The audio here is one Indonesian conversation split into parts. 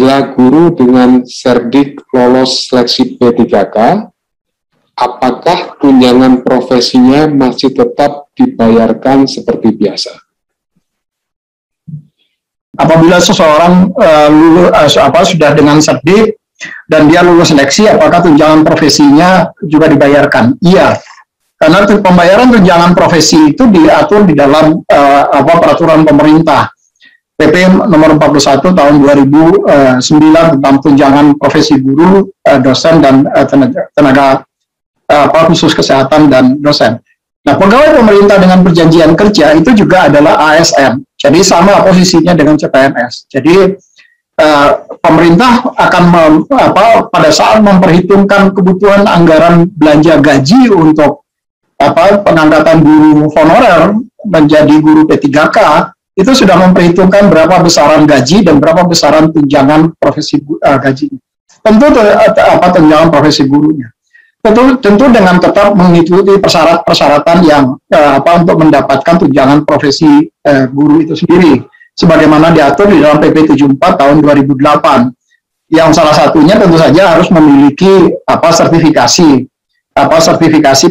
Bila guru dengan Serdik lolos seleksi P3K, apakah tunjangan profesinya masih tetap dibayarkan seperti biasa? Apabila seseorang sudah dengan Serdik dan dia lulus seleksi, apakah tunjangan profesinya juga dibayarkan? Iya, karena pembayaran tunjangan profesi itu diatur di dalam peraturan pemerintah PP nomor 41 tahun 2009 tentang tunjangan profesi guru, dosen dan tenaga khusus kesehatan dan dosen. Nah, pegawai pemerintah dengan perjanjian kerja itu juga adalah ASN, jadi sama posisinya dengan CPNS. Jadi pemerintah akan pada saat memperhitungkan kebutuhan anggaran belanja gaji untuk pengangkatan guru honorer menjadi guru P3K, itu sudah memperhitungkan berapa besaran gaji dan berapa besaran tunjangan profesi gajinya. Tentu tunjangan profesi gurunya. Tentu dengan tetap mengikuti persyaratan yang untuk mendapatkan tunjangan profesi guru itu sendiri, sebagaimana diatur di dalam PP 74 tahun 2008. Yang salah satunya tentu saja harus memiliki sertifikasi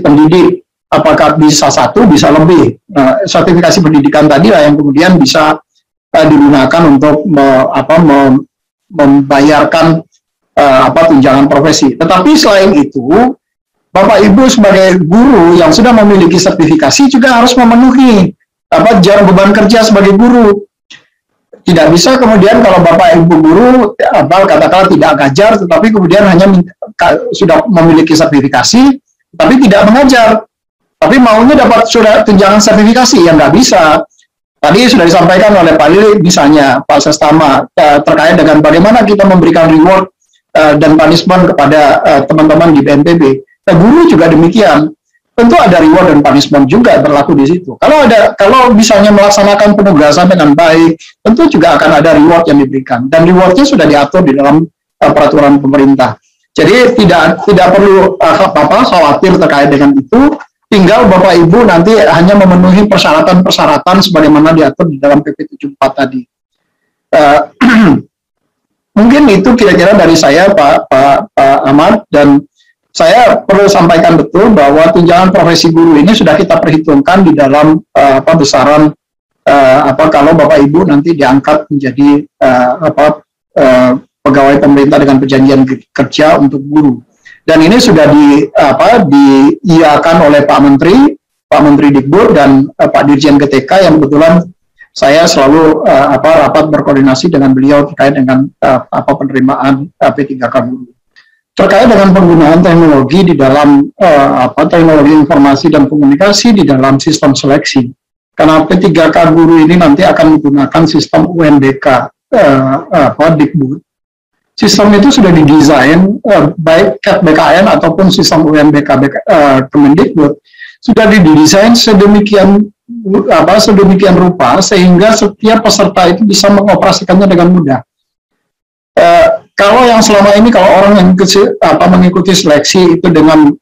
pendidik. Apakah bisa satu, bisa lebih. Sertifikasi pendidikan tadi lah yang kemudian bisa digunakan untuk membayarkan tunjangan profesi. Tetapi selain itu, Bapak Ibu sebagai guru yang sudah memiliki sertifikasi juga harus memenuhi beban kerja sebagai guru. Tidak bisa kemudian kalau Bapak Ibu guru katakanlah tidak ngajar, tetapi kemudian hanya sudah memiliki sertifikasi, tapi tidak mengajar. Tapi maunya dapat sudah tunjangan sertifikasi, yang nggak bisa. Tadi sudah disampaikan oleh Pak Lili, misalnya Pak Sestama, terkait dengan bagaimana kita memberikan reward dan punishment kepada teman-teman di BNPB. Nah, guru juga demikian. Tentu ada reward dan punishment juga berlaku di situ. Kalau misalnya melaksanakan penugasan dengan baik, tentu juga akan ada reward yang diberikan. Dan rewardnya sudah diatur di dalam peraturan pemerintah. Jadi tidak perlu khawatir terkait dengan itu. Tinggal Bapak Ibu nanti hanya memenuhi persyaratan-persyaratan sebagaimana diatur di dalam PP 74 tadi. Mungkin itu kira-kira dari saya, Pak Ahmad, dan saya perlu sampaikan betul bahwa tunjangan profesi guru ini sudah kita perhitungkan di dalam besaran kalau Bapak Ibu nanti diangkat menjadi pegawai pemerintah dengan perjanjian kerja untuk guru. Dan ini sudah diiakan oleh Pak Menteri Dikbud dan Pak Dirjen GTK yang kebetulan saya selalu rapat berkoordinasi dengan beliau terkait dengan penerimaan P3K guru. Terkait dengan penggunaan teknologi di dalam teknologi informasi dan komunikasi di dalam sistem seleksi. Karena P3K guru ini nanti akan menggunakan sistem UNBK Dikbud. Sistem itu sudah didesain baik CAT BKN ataupun sistem UNBK Kemendikbud sudah didesain sedemikian rupa sehingga setiap peserta itu bisa mengoperasikannya dengan mudah. Kalau yang selama ini kalau orang yang mengikuti seleksi itu dengan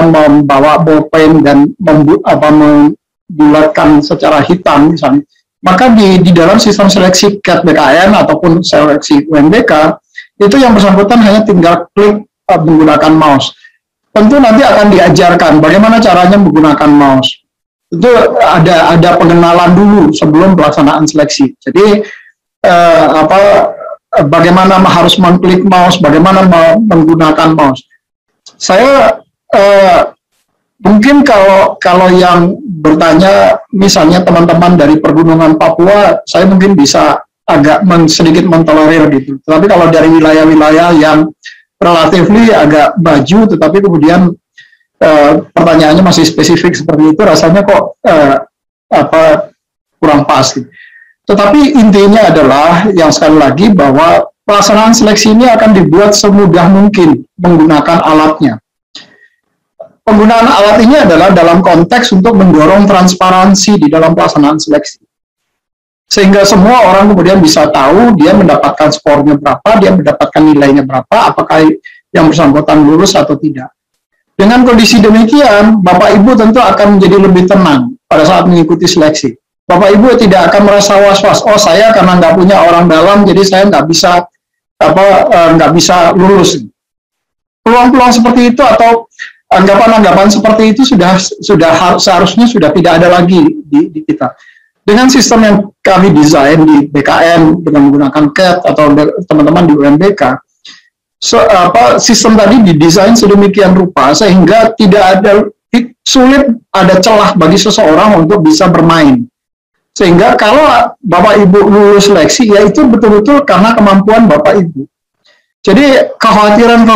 membawa bolpen dan membulatkan secara hitam misalnya, maka di dalam sistem seleksi CAT BKN ataupun seleksi UNBK itu yang bersangkutan hanya tinggal klik menggunakan mouse. Tentu nanti akan diajarkan bagaimana caranya menggunakan mouse. Itu ada pengenalan dulu sebelum pelaksanaan seleksi. Jadi bagaimana harus mengklik mouse, bagaimana menggunakan mouse. Saya mungkin kalau yang bertanya misalnya teman-teman dari Pergunungan Papua, saya mungkin bisa agak sedikit mentolerir gitu. Tapi kalau dari wilayah-wilayah yang relatifly agak maju, tetapi kemudian pertanyaannya masih spesifik seperti itu, rasanya kok kurang pas. Gitu. Tetapi intinya adalah yang sekali lagi bahwa pelaksanaan seleksi ini akan dibuat semudah mungkin menggunakan alatnya. Penggunaan alat ini adalah dalam konteks untuk mendorong transparansi di dalam pelaksanaan seleksi. Sehingga semua orang kemudian bisa tahu dia mendapatkan skornya berapa, dia mendapatkan nilainya berapa, apakah yang bersangkutan lulus atau tidak. Dengan kondisi demikian, Bapak Ibu tentu akan menjadi lebih tenang pada saat mengikuti seleksi. Bapak Ibu tidak akan merasa was-was, oh saya karena nggak punya orang dalam, jadi saya nggak bisa nggak bisa lulus. Peluang-peluang seperti itu atau anggapan-anggapan seperti itu seharusnya sudah tidak ada lagi di kita. Dengan sistem yang kami desain di BKN dengan menggunakan CAT atau teman-teman di UMBK, sistem tadi didesain sedemikian rupa sehingga sulit ada celah bagi seseorang untuk bisa bermain. Sehingga kalau Bapak Ibu lulus seleksi, ya itu betul-betul karena kemampuan Bapak Ibu. Jadi kekhawatiran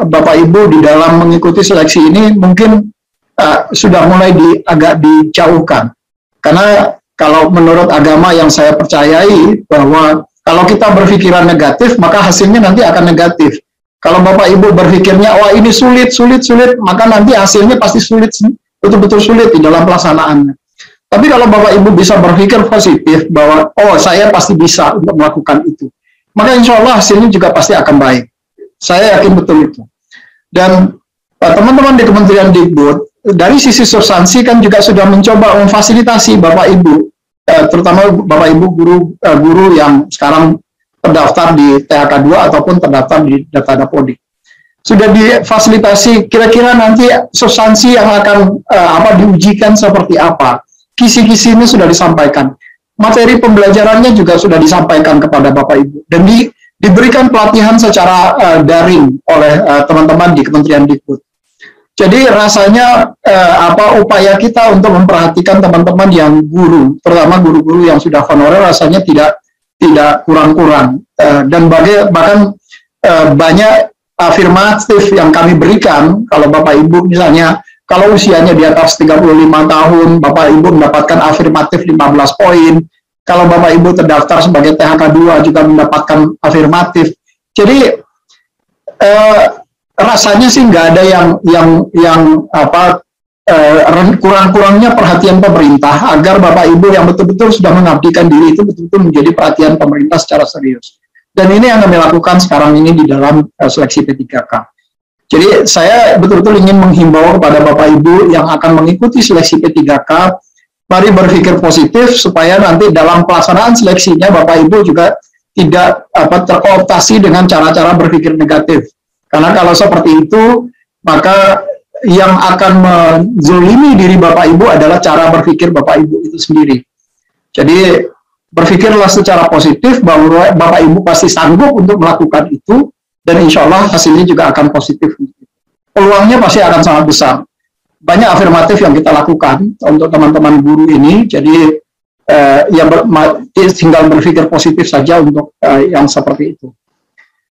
Bapak Ibu di dalam mengikuti seleksi ini mungkin sudah mulai agak dijauhkan. Karena kalau menurut agama yang saya percayai bahwa kalau kita berpikiran negatif, maka hasilnya nanti akan negatif. Kalau Bapak Ibu berpikirnya, wah ini sulit, maka nanti hasilnya pasti sulit, betul-betul sulit di dalam pelaksanaannya. Tapi kalau Bapak Ibu bisa berpikir positif bahwa, oh saya pasti bisa untuk melakukan itu, maka insya Allah hasilnya juga pasti akan baik. Saya yakin betul itu. Dan teman-teman di Kementerian Dikbud, dari sisi substansi kan juga sudah mencoba memfasilitasi Bapak Ibu, terutama Bapak Ibu guru yang sekarang terdaftar di THK 2 ataupun terdaftar di Data Dapodi. Sudah difasilitasi kira-kira nanti substansi yang akan diujikan seperti apa. Kisi-kisi ini sudah disampaikan. Materi pembelajarannya juga sudah disampaikan kepada Bapak Ibu dan diberikan pelatihan secara daring oleh teman-teman di Kementerian Dikbud. Jadi rasanya upaya kita untuk memperhatikan teman-teman yang guru, terutama guru-guru yang sudah honorer, rasanya tidak kurang-kurang, dan bahkan banyak afirmatif yang kami berikan. Kalau Bapak Ibu misalnya, kalau usianya di atas 35 tahun, Bapak Ibu mendapatkan afirmatif 15 poin. Kalau Bapak Ibu terdaftar sebagai THK 2 juga mendapatkan afirmatif. Jadi rasanya sih nggak ada yang kurang-kurangnya perhatian pemerintah agar Bapak Ibu yang betul-betul sudah mengabdikan diri itu betul-betul menjadi perhatian pemerintah secara serius. Dan ini yang kami lakukan sekarang ini di dalam seleksi P3K. Jadi saya betul-betul ingin menghimbau kepada Bapak Ibu yang akan mengikuti seleksi P3K, mari berpikir positif supaya nanti dalam pelaksanaan seleksinya Bapak Ibu juga tidak terkooptasi dengan cara-cara berpikir negatif. Karena kalau seperti itu, maka yang akan menzolimi diri Bapak Ibu adalah cara berpikir Bapak Ibu itu sendiri. Jadi berpikirlah secara positif bahwa Bapak Ibu pasti sanggup untuk melakukan itu, dan insya Allah hasilnya juga akan positif. Peluangnya pasti akan sangat besar. Banyak afirmatif yang kita lakukan untuk teman-teman guru ini, jadi tinggal berpikir positif saja untuk yang seperti itu.